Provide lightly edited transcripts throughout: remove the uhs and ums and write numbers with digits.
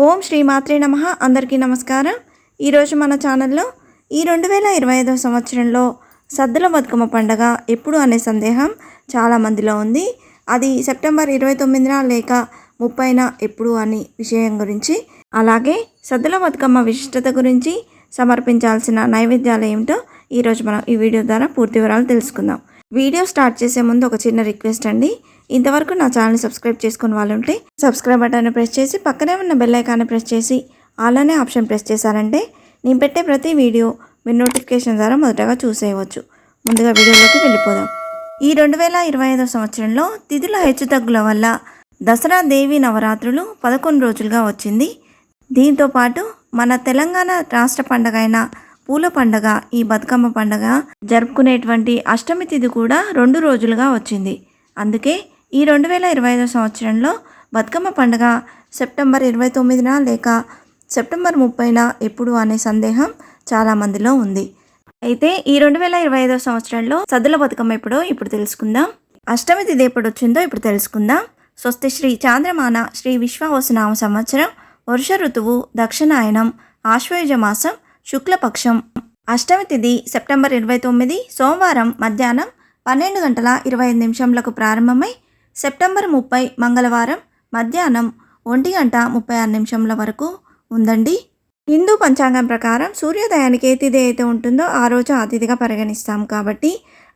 ఓం శ్రీ మాత్రే నమః. అందరికీ నమస్కారం. ఈరోజు మన ఛానల్లో ఈ 2025 సంవత్సరంలో సద్దుల బతుకమ్మ పండగ ఎప్పుడు అనే సందేహం చాలామందిలో ఉంది. అది సెప్టెంబర్ 29న లేక 30న ఎప్పుడు అని విషయం గురించి, అలాగే సద్దుల బతుకమ్మ విశిష్టత గురించి, సమర్పించాల్సిన నైవేద్యాలు ఏమిటో ఈరోజు మనం ఈ వీడియో ద్వారా పూర్తి వివరాలు తెలుసుకుందాం. వీడియో స్టార్ట్ చేసే ముందు ఒక చిన్న రిక్వెస్ట్ అండి. ఇంతవరకు నా ఛానల్ని సబ్స్క్రైబ్ చేసుకుని వాళ్ళు ఉంటే సబ్స్క్రైబ్ బటన్ని ప్రెస్ చేసి పక్కనే ఉన్న బెల్ ఐకాన్ని ప్రెస్ చేసి ఆల్ అనే ఆప్షన్ ప్రెస్ చేశారంటే నేను పెట్టే ప్రతి వీడియో మీరు నోటిఫికేషన్ ద్వారా మొదటగా చూసేయవచ్చు. ముందుగా వీడియోలోకి వెళ్ళిపోదాం. ఈ 2025 సంవత్సరంలో తిథుల హెచ్చుతగ్గుల వల్ల దసరా దేవి నవరాత్రులు 11 రోజులుగా వచ్చింది. దీంతోపాటు మన తెలంగాణ రాష్ట్ర పండుగ అయిన పూల పండుగ, ఈ బతుకమ్మ పండుగ జరుపుకునేటువంటి అష్టమి తిథి కూడా 2 రోజులుగా వచ్చింది. అందుకే ఈ 2025 సంవత్సరంలో బతుకమ్మ పండుగ సెప్టెంబర్ 29న లేక సెప్టెంబర్ 30న ఎప్పుడు అనే సందేహం చాలామందిలో ఉంది. అయితే ఈ 2025 సంవత్సరంలో సద్దుల బతుకమ్మ ఎప్పుడో ఇప్పుడు తెలుసుకుందాం. అష్టమి తిథి ఎప్పుడు వచ్చిందో ఇప్పుడు తెలుసుకుందాం. స్వస్తి శ్రీ చాంద్రమాన శ్రీ విశ్వావసునామ సంవత్సరం, వర్ష ఋతువు దక్షిణాయనం, ఆశ్వయుజ మాసం, శుక్లపక్షం. అష్టమి తిథి సెప్టెంబర్ 29 సోమవారం మధ్యాహ్నం 12:25 ప్రారంభమై సెప్టెంబర్ 30 మంగళవారం మధ్యాహ్నం 1:36 వరకు ఉందండి. హిందూ పంచాంగం ప్రకారం సూర్యోదయానికి ఏ తిథి అయితే ఉంటుందో ఆ రోజు ఆ తిథిగా పరిగణిస్తాం కాబట్టి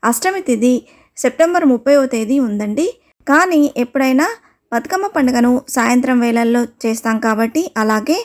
అష్టమి తిథి సెప్టెంబర్ 30వ తేదీ ఉందండి. కానీ ఎప్పుడైనా బతుకమ్మ పండుగను సాయంత్రం వేళల్లో చేస్తాం కాబట్టి, అలాగే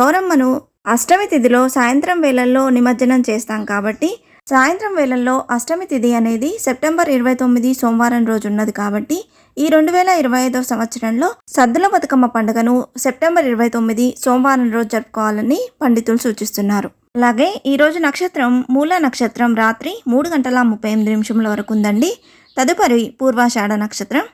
గౌరమ్మను అష్టమి తిథిలో సాయంత్రం వేళల్లో నిమజ్జనం చేస్తాం కాబట్టి సాయంత్రం వేళల్లో అష్టమి తిథి అనేది సెప్టెంబర్ 29 సోమవారం రోజు ఉన్నది కాబట్టి ఈ 2025 సంవత్సరంలో సద్దుల బతుకమ్మ పండుగను సెప్టెంబర్ 29 సోమవారం రోజు జరుపుకోవాలని పండితులు సూచిస్తున్నారు. అలాగే ఈరోజు నక్షత్రం మూల నక్షత్రం రాత్రి 3:38 వరకు ఉందండి. తదుపరి పూర్వాషాఢ నక్షత్రం.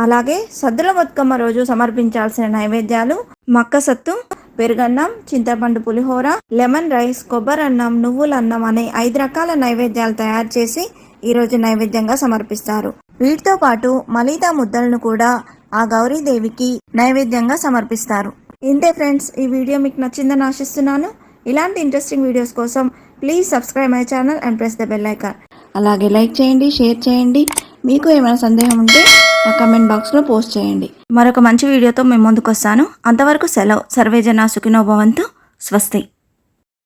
అలాగే సద్దుల బతుకమ్మ రోజు సమర్పించాల్సిన నైవేద్యాలు మక్కసత్తు, పెరుగన్నం, చింతపండు పులిహోర, లెమన్ రైస్, కొబ్బరి అన్నం, నువ్వుల అన్నం అనే 5 రకాల నైవేద్యాలు తయారు చేసి ఈరోజు నైవేద్యంగా సమర్పిస్తారు. వీటితో పాటు మలీదా ముద్దలను కూడా ఆ గౌరీదేవికి నైవేద్యంగా సమర్పిస్తారు. ఇంతే ఫ్రెండ్స్, ఈ వీడియో మీకు నచ్చిందని ఆశిస్తున్నాను. ఇలాంటి ఇంట్రెస్టింగ్ వీడియోస్ కోసం please subscribe my channel and press the bell icon. అలాగే లైక్ చేయండి, షేర్ చేయండి. మీకు ఏమైనా సందేహం ఉంటే నా కమెంట్ బాక్స్లో పోస్ట్ చేయండి. మరొక మంచి వీడియోతో మేము ముందుకు వస్తాను. అంతవరకు సెలవు. సర్వే జనా సుఖినో భవంతు. స్వస్తి.